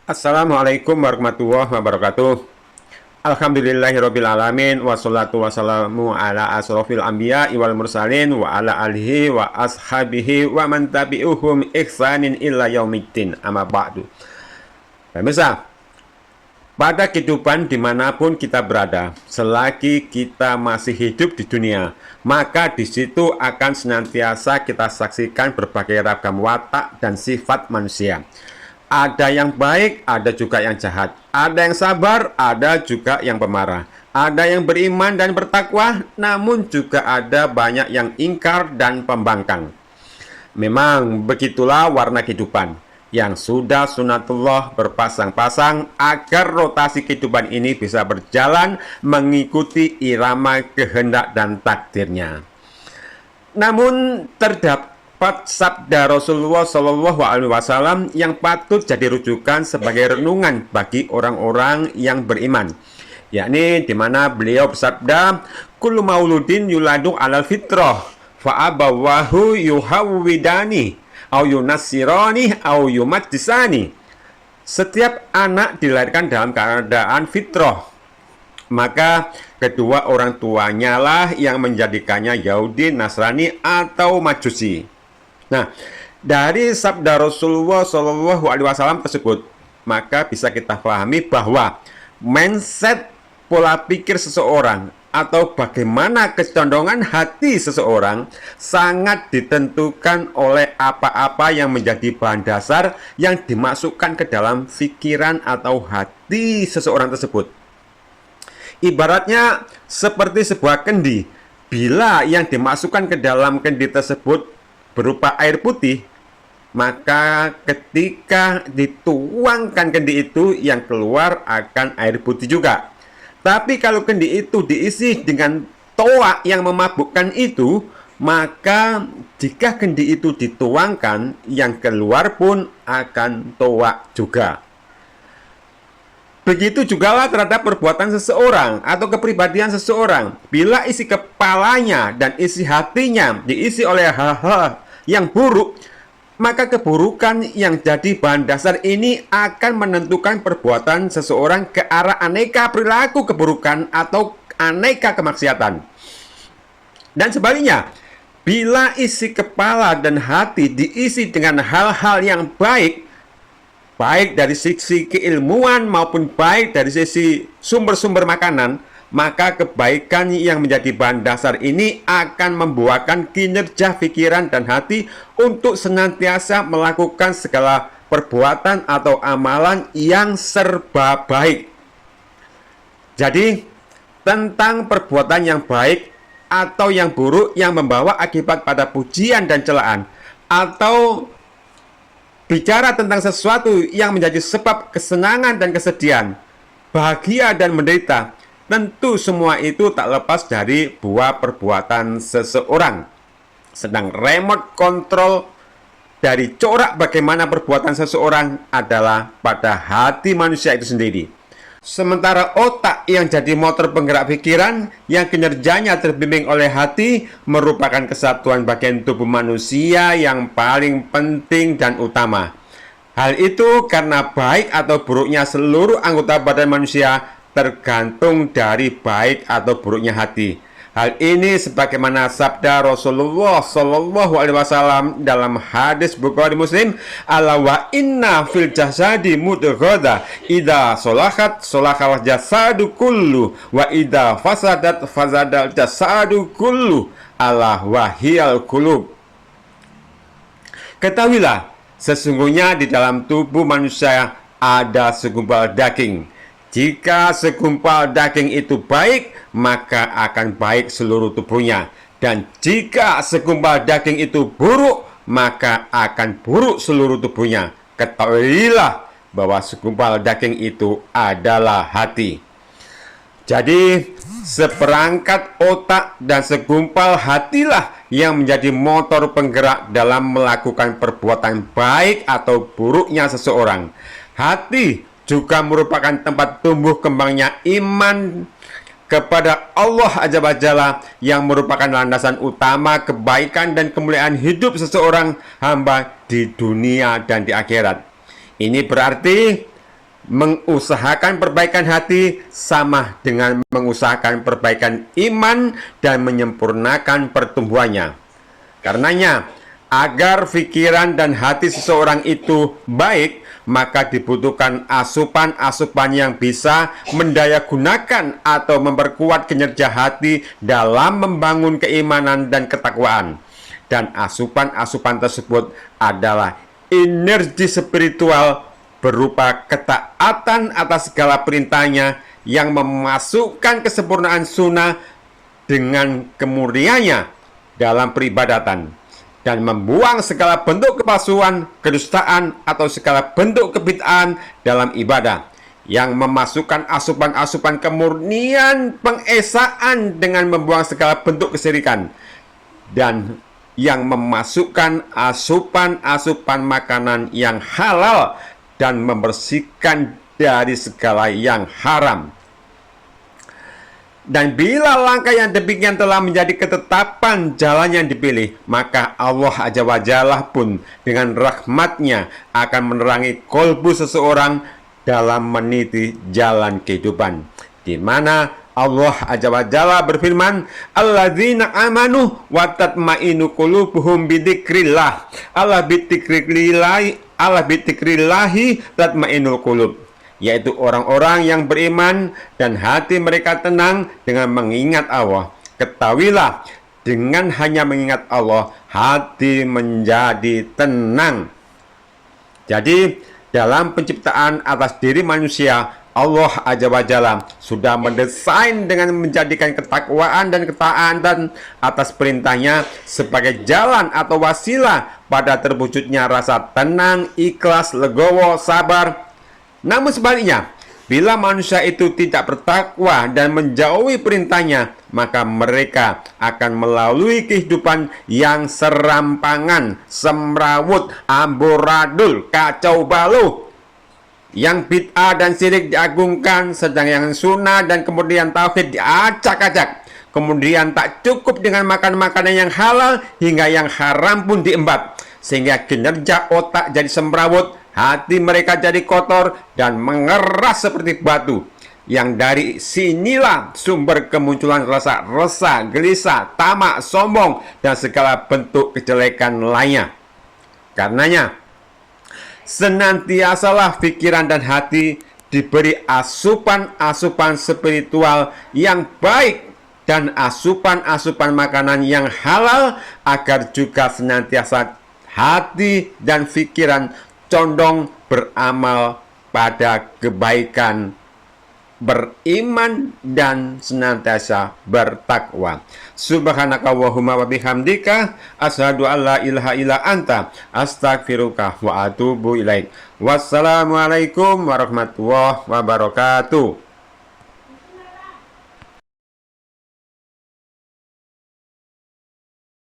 Assalamualaikum warahmatullahi wabarakatuh. Alhamdulillahirrabbilalamin. Wassalatu wassalamu ala asrofil anbiya wal mursalin wa ala alihi wa ashabihi wa man tabi'uhum ihsanin illa yaumiddin. Amma ba'du. Pemirsa, pada kehidupan dimanapun kita berada, selagi kita masih hidup di dunia, maka di situ akan senantiasa kita saksikan berbagai ragam watak dan sifat manusia. Ada yang baik, ada juga yang jahat. Ada yang sabar, ada juga yang pemarah. Ada yang beriman dan bertakwa, namun juga ada banyak yang ingkar dan pembangkang. Memang begitulah warna kehidupan yang sudah sunatullah berpasang-pasang agar rotasi kehidupan ini bisa berjalan mengikuti irama kehendak dan takdirnya. Namun terdapat sabda Rasulullah Shallallahu Alaihi Wasallam yang patut jadi rujukan sebagai renungan bagi orang-orang yang beriman, yakni di mana beliau bersabda, "Kullu mauludin yuladu alal fitrah, fa abawahu yuhawwidani, au yunassirani, au yumajjisani." Setiap anak dilahirkan dalam keadaan fitrah, maka kedua orang tuanya lah yang menjadikannya Yahudi, Nasrani, atau Majusi. Nah, dari sabda Rasulullah Shallallahu Alaihi Wasallam tersebut, maka bisa kita pahami bahwa mindset, pola pikir seseorang atau bagaimana kecondongan hati seseorang sangat ditentukan oleh apa-apa yang menjadi bahan dasar yang dimasukkan ke dalam pikiran atau hati seseorang tersebut. Ibaratnya seperti sebuah kendi. Bila yang dimasukkan ke dalam kendi tersebut berupa air putih, maka ketika dituangkan kendi itu, yang keluar akan air putih juga. Tapi kalau kendi itu diisi dengan toa yang memabukkan itu, maka jika kendi itu dituangkan, yang keluar pun akan toa juga. Begitu jugalah terhadap perbuatan seseorang atau kepribadian seseorang. Bila isi kepalanya dan isi hatinya diisi oleh hal-hal yang buruk, maka keburukan yang jadi bahan dasar ini akan menentukan perbuatan seseorang ke arah aneka perilaku keburukan atau aneka kemaksiatan. Dan sebaliknya, bila isi kepala dan hati diisi dengan hal-hal yang baik, baik dari sisi keilmuan maupun baik dari sisi sumber-sumber makanan, maka kebaikan yang menjadi bahan dasar ini akan membuahkan kinerja pikiran dan hati untuk senantiasa melakukan segala perbuatan atau amalan yang serba baik. Jadi, tentang perbuatan yang baik atau yang buruk yang membawa akibat pada pujian dan celaan, atau bicara tentang sesuatu yang menjadi sebab kesenangan dan kesedihan, bahagia dan menderita, tentu semua itu tak lepas dari buah perbuatan seseorang. Sedang remote control dari corak bagaimana perbuatan seseorang adalah pada hati manusia itu sendiri. Sementara otak yang jadi motor penggerak pikiran, yang kinerjanya terbimbing oleh hati, merupakan kesatuan bagian tubuh manusia yang paling penting dan utama. Hal itu karena baik atau buruknya seluruh anggota badan manusia tergantung dari baik atau buruknya hati. Hal ini sebagaimana sabda Rasulullah Shallallahu Alaihi Wasallam dalam hadis Bukhari Muslim, "Ala wa inna fil jasadi mudghah, idza solahat solahal jasadu kullu, wa idza fasadat fasadal jasadu kullu, ala wahiyal qulub." Ketahuilah, sesungguhnya di dalam tubuh manusia ada segumpal daging. Jika segumpal daging itu baik, maka akan baik seluruh tubuhnya. Dan jika segumpal daging itu buruk, maka akan buruk seluruh tubuhnya. Ketahuilah bahwa segumpal daging itu adalah hati. Jadi, seperangkat otak dan segumpal hatilah yang menjadi motor penggerak dalam melakukan perbuatan baik atau buruknya seseorang. Hati juga merupakan tempat tumbuh kembangnya iman kepada Allah Azza wa Jalla, yang merupakan landasan utama kebaikan dan kemuliaan hidup seseorang hamba di dunia dan di akhirat. Ini berarti Mengusahakan perbaikan hati sama dengan mengusahakan perbaikan iman dan menyempurnakan pertumbuhannya. Karenanya, agar pikiran dan hati seseorang itu baik, maka dibutuhkan asupan-asupan yang bisa mendayagunakan atau memperkuat kinerja hati dalam membangun keimanan dan ketakwaan. Dan asupan-asupan tersebut adalah energi spiritual berupa ketaatan atas segala perintahnya yang memasukkan kesempurnaan sunnah dengan kemurniannya dalam peribadatan, dan membuang segala bentuk kepalsuan, kedustaan, atau segala bentuk kebid'ahan dalam ibadah, yang memasukkan asupan-asupan kemurnian pengesaan dengan membuang segala bentuk kesyirikan, dan yang memasukkan asupan-asupan makanan yang halal dan membersihkan dari segala yang haram. Dan bila langkah yang demikian telah menjadi ketetapan jalan yang dipilih, maka Allah Azza wa Jalla pun dengan rahmatnya akan menerangi kolbu seseorang dalam meniti jalan kehidupan, di mana Allah Azza wa Jalla berfirman, alladzina amanu wa tatmainu qulubuhum bidzikrillah, ala bidzikrillahi tatmainul qulub, yaitu orang-orang yang beriman dan hati mereka tenang dengan mengingat Allah. Ketahuilah, dengan hanya mengingat Allah, hati menjadi tenang. Jadi, dalam penciptaan atas diri manusia, Allah Azza wa Jalla sudah mendesain dengan menjadikan ketakwaan dan ketaatan atas perintahnya sebagai jalan atau wasilah pada terwujudnya rasa tenang, ikhlas, legowo, sabar. Namun sebaliknya, bila manusia itu tidak bertakwa dan menjauhi perintahnya, maka mereka akan melalui kehidupan yang serampangan, semrawut, amburadul, kacau balau. Yang bid'ah dan syirik diagungkan, sedang yang sunnah dan kemudian tauhid diacak-acak. Kemudian tak cukup dengan makan makanan yang halal, hingga yang haram pun diembat, sehingga kinerja otak jadi semrawut, hati mereka jadi kotor dan mengeras seperti batu. Yang dari sinilah sumber kemunculan rasa resah, gelisah, tamak, sombong, dan segala bentuk kejelekan lainnya. Karenanya, senantiasalah pikiran dan hati diberi asupan-asupan spiritual yang baik dan asupan-asupan makanan yang halal, agar juga senantiasa hati dan pikiran condong beramal pada kebaikan, beriman, dan senantiasa bertakwa. Subhanaka Allahumma wa bihamdika, asyhadu an la ilaha illa anta, astaghfiruka wa atubu ilaik. Wassalamualaikum warahmatullahi wabarakatuh.